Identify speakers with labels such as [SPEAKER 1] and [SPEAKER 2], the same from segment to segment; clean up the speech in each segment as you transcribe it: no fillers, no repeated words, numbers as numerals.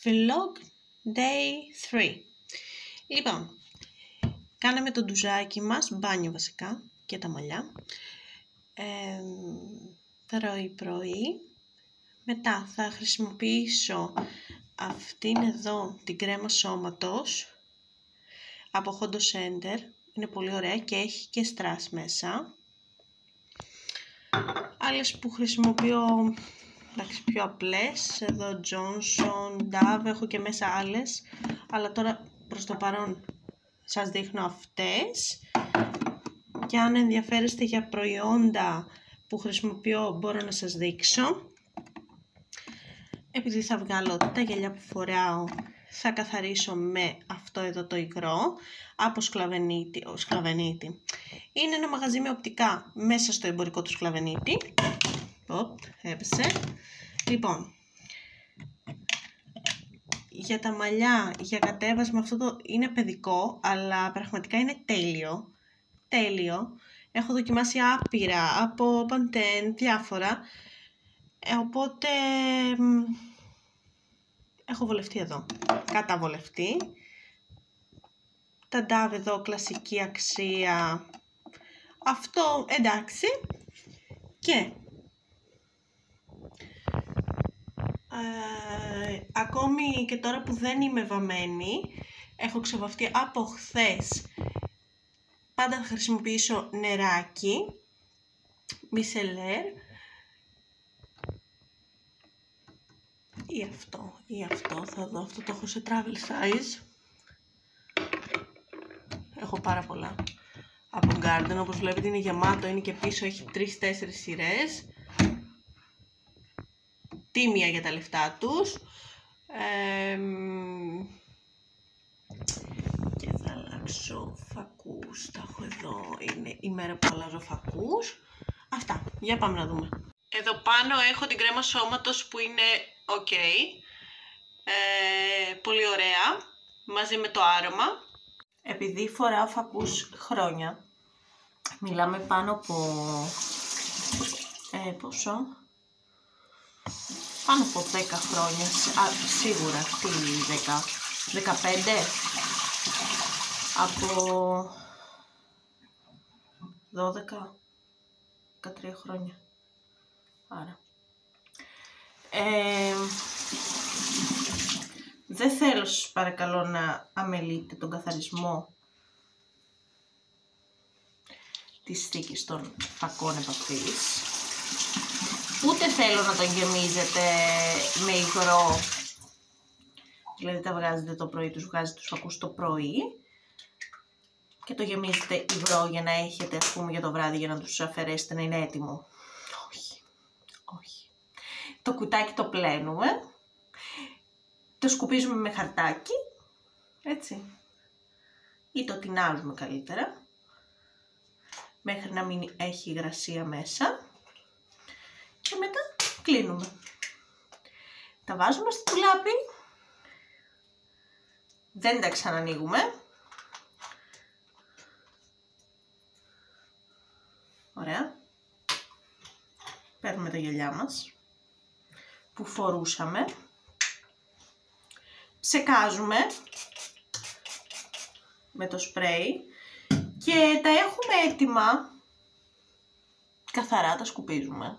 [SPEAKER 1] Vlog Day 3. Λοιπόν, κάναμε το ντουζάκι μας, μπάνιο βασικά, και τα μαλλιά. Πρωί. Μετά θα χρησιμοποιήσω αυτήν εδώ την κρέμα σώματος από Hondo Center. Είναι πολύ ωραία και έχει και στρας μέσα. Άλλες που χρησιμοποιώ, εντάξει, πιο απλές, εδώ Johnson, Dove, έχω και μέσα άλλες, αλλά τώρα προς το παρόν σας δείχνω αυτές. Και αν ενδιαφέρεστε για προϊόντα που χρησιμοποιώ, μπορώ να σας δείξω. Επειδή θα βγάλω τα γυαλιά που φοράω, θα καθαρίσω με αυτό εδώ το υγρό από Σκλαβενίτη. Είναι ένα μαγαζί με οπτικά μέσα στο εμπορικό του Σκλαβενίτη. Έπεσε. Λοιπόν, για τα μαλλιά, για κατέβασμα, αυτό το είναι παιδικό, αλλά πραγματικά είναι τέλειο. Έχω δοκιμάσει άπειρα από Pantene, διάφορα, οπότε έχω βολευτεί εδώ, καταβολευτεί. Τα Dove εδώ, κλασική αξία, αυτό εντάξει. Και ακόμη και τώρα που δεν είμαι βαμμένη, έχω ξεβαφτεί από χθες, πάντα θα χρησιμοποιήσω νεράκι Micellar ή αυτό, θα δω, αυτό το έχω σε travel size. Έχω πάρα πολλά από Garden, όπως βλέπετε είναι γεμάτο, είναι και πίσω, έχει 3-4 σειρές. Τίμια για τα λεφτά τους. Και θα αλλάξω φακούς, τα έχω εδώ, είναι η μέρα που αλλάζω φακούς. Αυτά, για πάμε να δούμε. Εδώ πάνω έχω την κρέμα σώματος που είναι ok, πολύ ωραία, μαζί με το άρωμα. Επειδή φοράω φακούς χρόνια, μιλάμε πάνω από πόσο? Πάνω από 10 χρόνια, σίγουρα, τι 10, 15, από 12, 13 χρόνια, άρα. Δεν θέλω, σας παρακαλώ, να αμελείτε τον καθαρισμό της θήκης των φακών επαφής. Ούτε θέλω να τον γεμίζετε με υγρό, δηλαδή τα βγάζετε το πρωί, τους βγάζετε τους φακούς το πρωί και το γεμίζετε υγρό για να έχετε, ας πούμε, για το βράδυ, για να τους αφαιρέσετε να είναι έτοιμο. Όχι. Το κουτάκι το πλένουμε, το σκουπίζουμε με χαρτάκι, έτσι, ή το τινάζουμε καλύτερα, μέχρι να μην έχει υγρασία μέσα. Και μετά κλείνουμε. Τα βάζουμε στο ντουλάπι. Δεν τα ξανανοίγουμε. Ωραία. Παίρνουμε τα γυαλιά μας που φορούσαμε. Ψεκάζουμε με το σπρέι και τα έχουμε έτοιμα. Καθαρά τα σκουπίζουμε.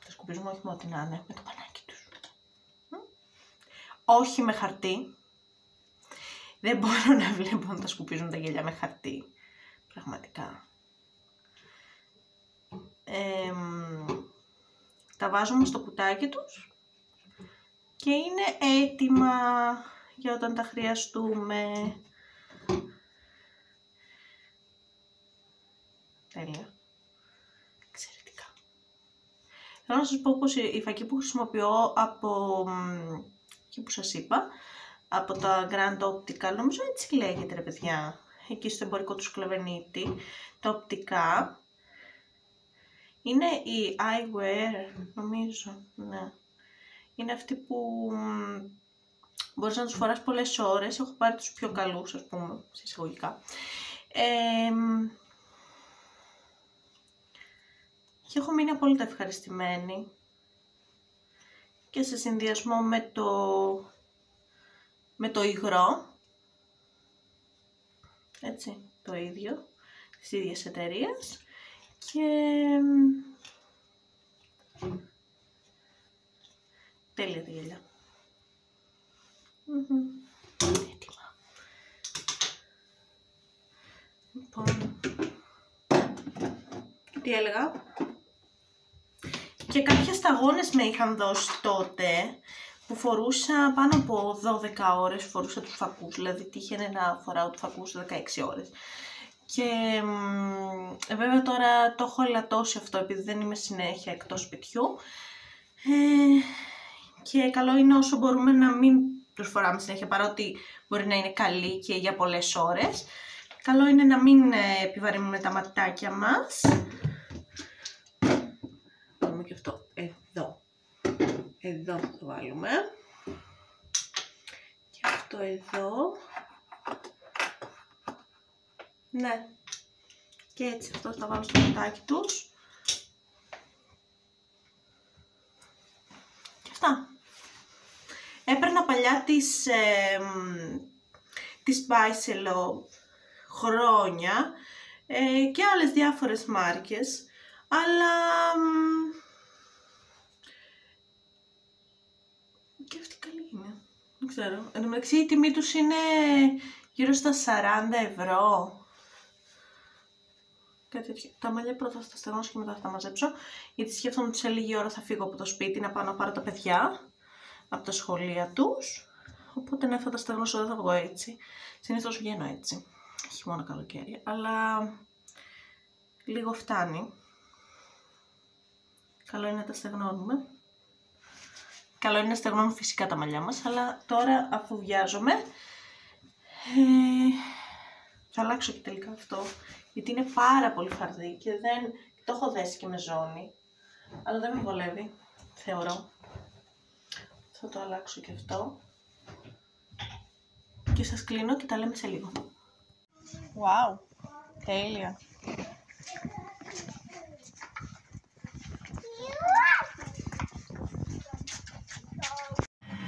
[SPEAKER 1] Τα σκουπίζουμε όχι με ό,τι να είναι, με το πανάκι τους. Όχι με χαρτί. Δεν μπορώ να βλέπω να τα σκουπίζουν τα γυαλιά με χαρτί. Πραγματικά. Τα βάζουμε στο κουτάκι τους και είναι έτοιμα για όταν τα χρειαστούμε. Τέλεια. Εξαιρετικά. Θέλω να σας πω πως η φακή που χρησιμοποιώ από, εκεί που σας είπα, από τα Grand Optical, νομίζω έτσι λέγεται, ρε παιδιά, εκεί στο εμπορικό του Σκλαβενίτη, τα οπτικά, είναι η Eyewear, νομίζω, ναι. Είναι αυτοί που μπορείς να τους φοράς πολλές ώρες, έχω πάρει τους πιο καλούς, ας πούμε, σε εισαγωγικά. Και έχω μείνει απόλυτα ευχαριστημένη. και σε συνδυασμό με το υγρό, έτσι, το ίδιο, της ίδιας εταιρείας, και τέλεια τη γέλια. Έτοιμα. Λοιπόν, τι έλεγα? Και κάποιες σταγόνες με είχαν δώσει τότε, που φορούσα πάνω από 12 ώρες, φορούσα τους φακούς, δηλαδή τύχαινε να φοράω τους φακούς 16 ώρες. Και βέβαια τώρα το έχω ελαττώσει αυτό, επειδή δεν είμαι συνέχεια εκτός σπιτιού. Και καλό είναι όσο μπορούμε να μην τους φοράμε συνέχεια, παρότι μπορεί να είναι καλή και για πολλές ώρες. Καλό είναι να μην επιβαρύνουμε τα ματάκια μας. Βάλουμε και αυτό εδώ. Εδώ θα το βάλουμε. Και αυτό εδώ. Ναι. Και έτσι αυτό θα βάλω στο ματάκι τους. Και αυτά. Έπαιρνα παλιά τις Bicello χρόνια και άλλες διάφορες μάρκες, αλλά και αυτή καλή είναι, δεν ξέρω. Εν τω μεταξύ η τιμή τους είναι γύρω στα 40 ευρώ. Κάτι τέτοιο. Τα μαλλιά πρώτα θα τα στεγνώσω και μετά θα τα μαζέψω, γιατί σκέφτομαι ότι σε λίγη ώρα θα φύγω από το σπίτι να πάω να πάρω τα παιδιά από τα σχολεία τους. Οπότε ναι, θα τα στεγνώσω, δεν θα βγω έτσι. Συνήθως βγαίνω έτσι, χειμώνα καλοκαίρι, αλλά λίγο φτάνει. Καλό είναι να τα στεγνώνουμε. Καλό είναι να στεγνώνουν φυσικά τα μαλλιά μας, αλλά τώρα αφού βιάζομαι, θα αλλάξω και τελικά αυτό, γιατί είναι πάρα πολύ φαρδί και δεν το έχω δέσει και με ζώνη, αλλά δεν με βολεύει, θεωρώ. Θα το αλλάξω και αυτό. Και σας κλείνω και τα λέμε σε λίγο. Wow, τέλεια.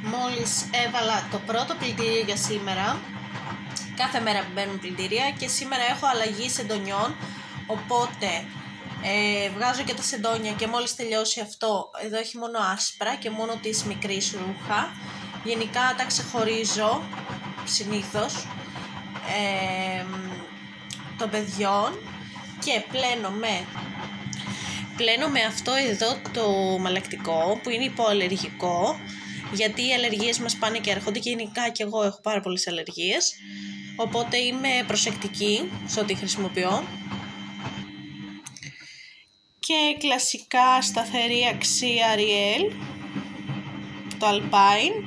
[SPEAKER 1] Μόλις έβαλα το πρώτο πλυντήριο για σήμερα. Κάθε μέρα μπαίνουν πλυντήρια και σήμερα έχω αλλαγή σεντονιών, οπότε βγάζω και τα σεντόνια και μόλις τελειώσει αυτό, εδώ έχει μόνο άσπρα και μόνο της μικρής ρούχα. Γενικά τα ξεχωρίζω συνήθως των παιδιών και πλένω με αυτό εδώ το μαλακτικό που είναι υποαλλεργικό, γιατί οι αλλεργίες μας πάνε και έρχονται και γενικά και εγώ έχω πάρα πολλές αλλεργίες, οπότε είμαι προσεκτική σε ό,τι χρησιμοποιώ. Και κλασικά σταθερή αξία Ariel, το Alpine.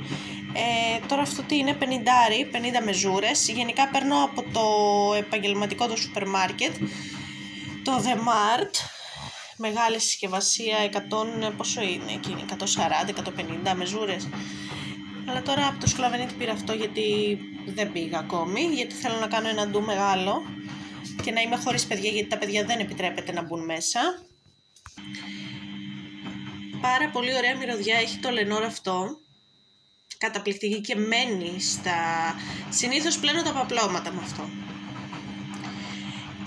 [SPEAKER 1] Τώρα αυτό τι είναι, 50 μεζούρες. Γενικά παίρνω από το επαγγελματικό το σούπερ μάρκετ, το The Mart, μεγάλη συσκευασία, 100, πόσο είναι εκείνη, 140-150 μεζούρες. Αλλά τώρα από το Σκλαβενίτη πήρα αυτό, γιατί δεν πήγα ακόμη, γιατί θέλω να κάνω ένα ντου μεγάλο και να είμαι χωρίς παιδιά, γιατί τα παιδιά δεν επιτρέπεται να μπουν μέσα. Πάρα πολύ ωραία μυρωδιά έχει το Lenor αυτό, καταπληκτική και μένει στα... Συνήθως πλένω τα παπλώματα με αυτό.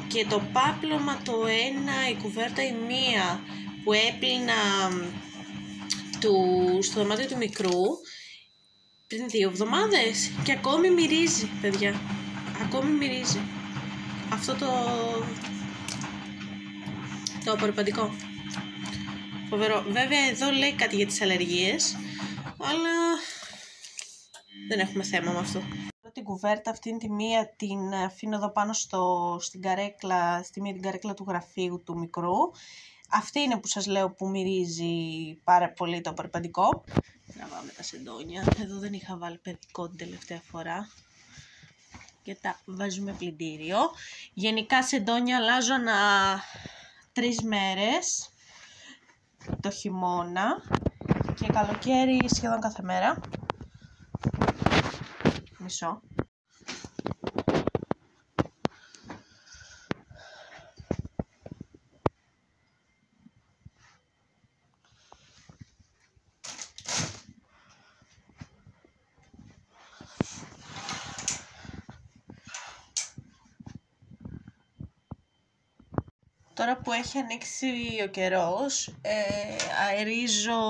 [SPEAKER 1] Και το πάπλωμα το ένα, η κουβέρτα η μία που έπλυνα στο δωμάτιο του μικρού πριν 2 εβδομάδες και ακόμη μυρίζει, παιδιά. Ακόμη μυρίζει. Αυτό το απορριπαντικό. Φοβερό. Βέβαια εδώ λέει κάτι για τις αλλεργίες, αλλά δεν έχουμε θέμα με αυτό. Την κουβέρτα αυτήν τη μία την αφήνω εδώ πάνω στην καρέκλα, στη μία την καρέκλα του γραφείου του μικρού. Αυτή είναι που σας λέω που μυρίζει πάρα πολύ το απορριπαντικό. Τραβάμε τα σεντόνια. Εδώ δεν είχα βάλει παιδικό την τελευταία φορά. Και τα βάζουμε πλυντήριο. Γενικά σεντόνια αλλάζω ανά 3 μέρες το χειμώνα και καλοκαίρι σχεδόν κάθε μέρα. Μισό. Τώρα που έχει ανοίξει ο καιρός, αερίζω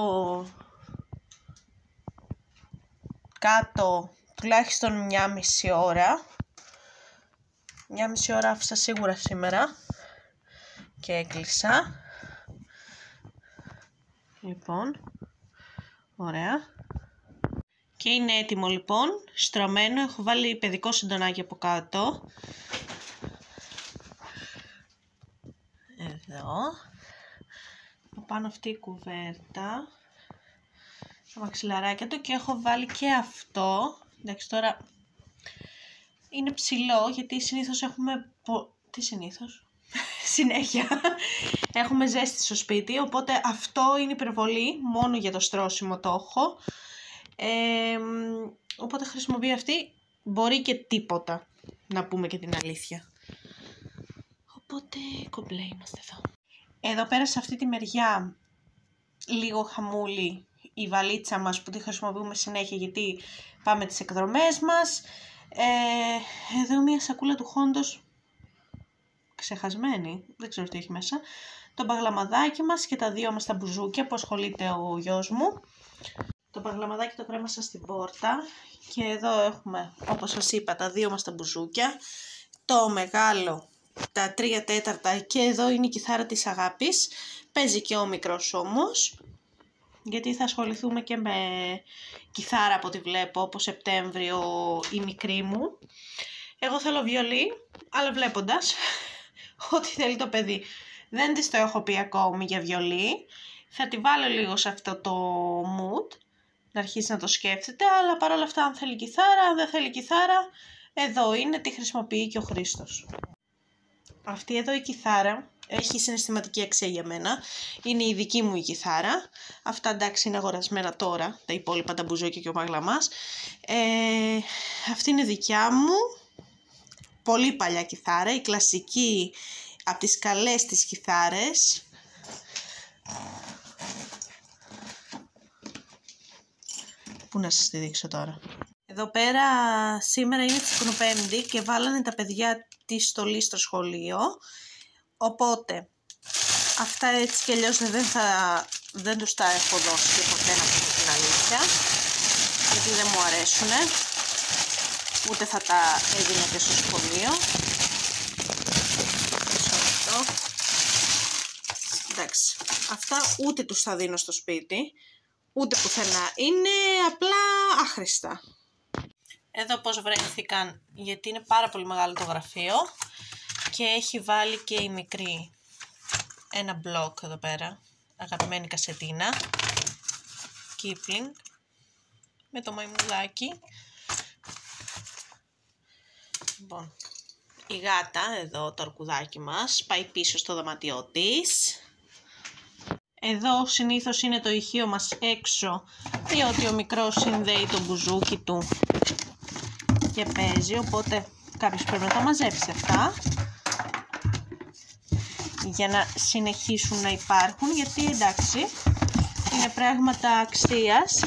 [SPEAKER 1] κάτω τουλάχιστον μια μισή ώρα. Μια μισή ώρα άφησα σίγουρα σήμερα και έκλεισα. Λοιπόν, ωραία. Και είναι έτοιμο λοιπόν, στρωμένο. Έχω βάλει παιδικό συντονάκι από κάτω. Εδώ. Πάνω αυτή η κουβέρτα. Τα μαξιλαράκια του και έχω βάλει και αυτό. Εντάξει, τώρα είναι ψηλό γιατί συνήθως έχουμε... Τι συνήθως? Συνέχεια. Έχουμε ζέστη στο σπίτι, οπότε αυτό είναι υπερβολή. Μόνο για το στρώσιμο το έχω. Οπότε χρησιμοποιώ αυτή. Μπορεί και τίποτα, να πούμε και την αλήθεια. Οπότε κομπλέ είμαστε εδώ. Εδώ πέρα σε αυτή τη μεριά λίγο χαμούλη η βαλίτσα μας που τη χρησιμοποιούμε συνέχεια γιατί πάμε τις εκδρομές μας. Εδώ μια σακούλα του Χόντος ξεχασμένη, δεν ξέρω τι έχει μέσα. Το μπαγλαμαδάκι μας και τα δύο μας τα μπουζούκια που ασχολείται ο γιος μου. Το μπαγλαμαδάκι το κρέμασα στην πόρτα και εδώ έχουμε, όπως σας είπα, τα δύο μας τα μπουζούκια. Το μεγάλο, τα 3/4 και εδώ είναι η κιθάρα της αγάπης. Παίζει και ο μικρός όμως, γιατί θα ασχοληθούμε και με κιθάρα από ό,τι βλέπω, όπως Σεπτέμβριο η μικρή μου. Εγώ θέλω βιολί, αλλά βλέποντας ό,τι θέλει το παιδί. Δεν της το έχω πει ακόμη για βιολί. Θα τη βάλω λίγο σε αυτό το mood, να αρχίσει να το σκέφτεται, αλλά παρόλα αυτά αν θέλει κιθάρα, αν δεν θέλει κιθάρα, εδώ είναι, τη χρησιμοποιεί και ο Χρήστος. Αυτή εδώ η κιθάρα έχει συναισθηματική αξία για μένα. Είναι η δική μου η κιθάρα. Αυτά εντάξει είναι αγορασμένα τώρα, τα υπόλοιπα τα μπουζόκια και ο μαγλαμάς. Αυτή είναι δικιά μου. Πολύ παλιά κιθάρα, η κλασική από τις καλές τις κιθάρες. Πού να σας τη δείξω τώρα. Εδώ πέρα σήμερα είναι Τσικνοπέμπτη και βάλανε τα παιδιά τη στολή στο σχολείο. Οπότε αυτά έτσι κι αλλιώς δεν τους τα έχω δώσει και ποτέ, να πω την αλήθεια, γιατί δεν μου αρέσουνε. Ούτε θα τα έδινα και στο σχολείο. Εντάξει, αυτά ούτε τους θα δίνω στο σπίτι, ούτε πουθενά. Είναι απλά άχρηστα. Εδώ πώς βρέθηκαν, γιατί είναι πάρα πολύ μεγάλο το γραφείο και έχει βάλει και η μικρή ένα μπλοκ εδώ πέρα, αγαπημένη κασετίνα, Kipling, με το μαϊμουδάκι. Λοιπόν, η γάτα, εδώ το αρκουδάκι μας, πάει πίσω στο δωμάτιό της. Εδώ συνήθως είναι το ηχείο μας έξω, διότι ο μικρός συνδέει το μπουζούκι του και παίζει, οπότε κάποιος πρέπει να τα μαζέψει αυτά για να συνεχίσουν να υπάρχουν, γιατί εντάξει είναι πράγματα αξίας,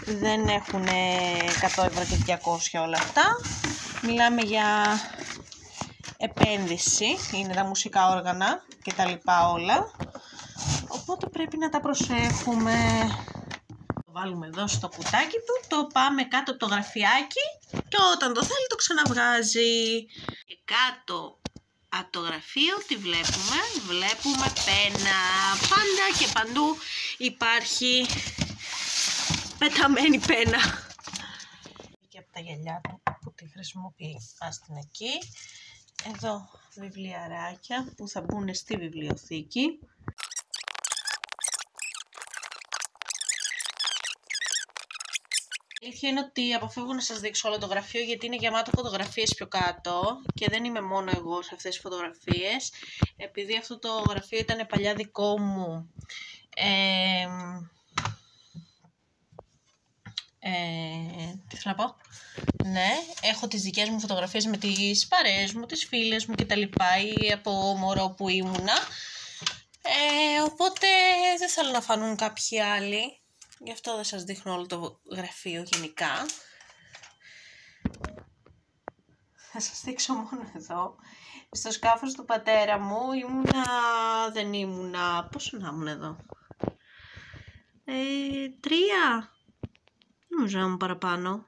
[SPEAKER 1] δεν έχουν 100 ευρώ και 200 όλα αυτά. Μιλάμε για επένδυση, είναι τα μουσικά όργανα και τα λοιπά όλα, οπότε πρέπει να τα προσέχουμε. Το βάλουμε εδώ στο κουτάκι του, το πάμε κάτω από το γραφιάκι και όταν το θέλει το ξαναβγάζει. Και κάτω από το γραφείο τι βλέπουμε πένα. Πάντα και παντού υπάρχει πεταμένη πένα. Και από τα γυαλιά του που τη χρησιμοποιεί, άστην εκεί. Εδώ βιβλιαράκια που θα μπουν στη βιβλιοθήκη. Η αλήθεια είναι ότι αποφεύγω να σας δείξω όλο το γραφείο γιατί είναι γεμάτο φωτογραφίες πιο κάτω και δεν είμαι μόνο εγώ σε αυτές τις φωτογραφίες. Επειδή αυτό το γραφείο ήταν παλιά δικό μου, τι θέλω να πω, ναι, έχω τις δικές μου φωτογραφίες με τις παρέες μου, τις φίλες μου κτλ. Ή από μωρό που ήμουνα, οπότε δεν θέλω να φανούν κάποιοι άλλοι. Γι' αυτό δεν σας δείχνω όλο το γραφείο γενικά. Θα σας δείξω μόνο εδώ. Στο σκάφος του πατέρα μου δεν ήμουνα, πόσο να ήμουν εδώ, 3, νομίζω να ήμουν παραπάνω.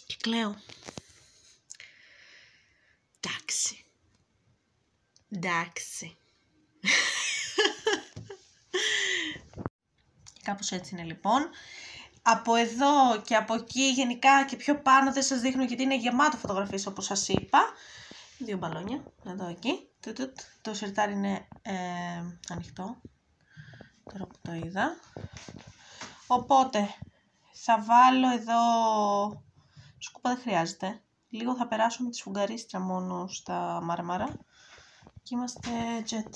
[SPEAKER 1] Και κλαίω. Εντάξει. Κάπως έτσι είναι λοιπόν. Από εδώ και από εκεί γενικά και πιο πάνω δεν σας δείχνω γιατί είναι γεμάτο φωτογραφίες όπως σας είπα. 2 μπαλόνια, εδώ εκεί. Το σιρτάρι είναι ανοιχτό, τώρα που το είδα. Οπότε θα βάλω εδώ, σκούπα δεν χρειάζεται. Λίγο θα περάσω με τη σφουγγαρίστρα μόνο στα μάρμαρα και είμαστε jet.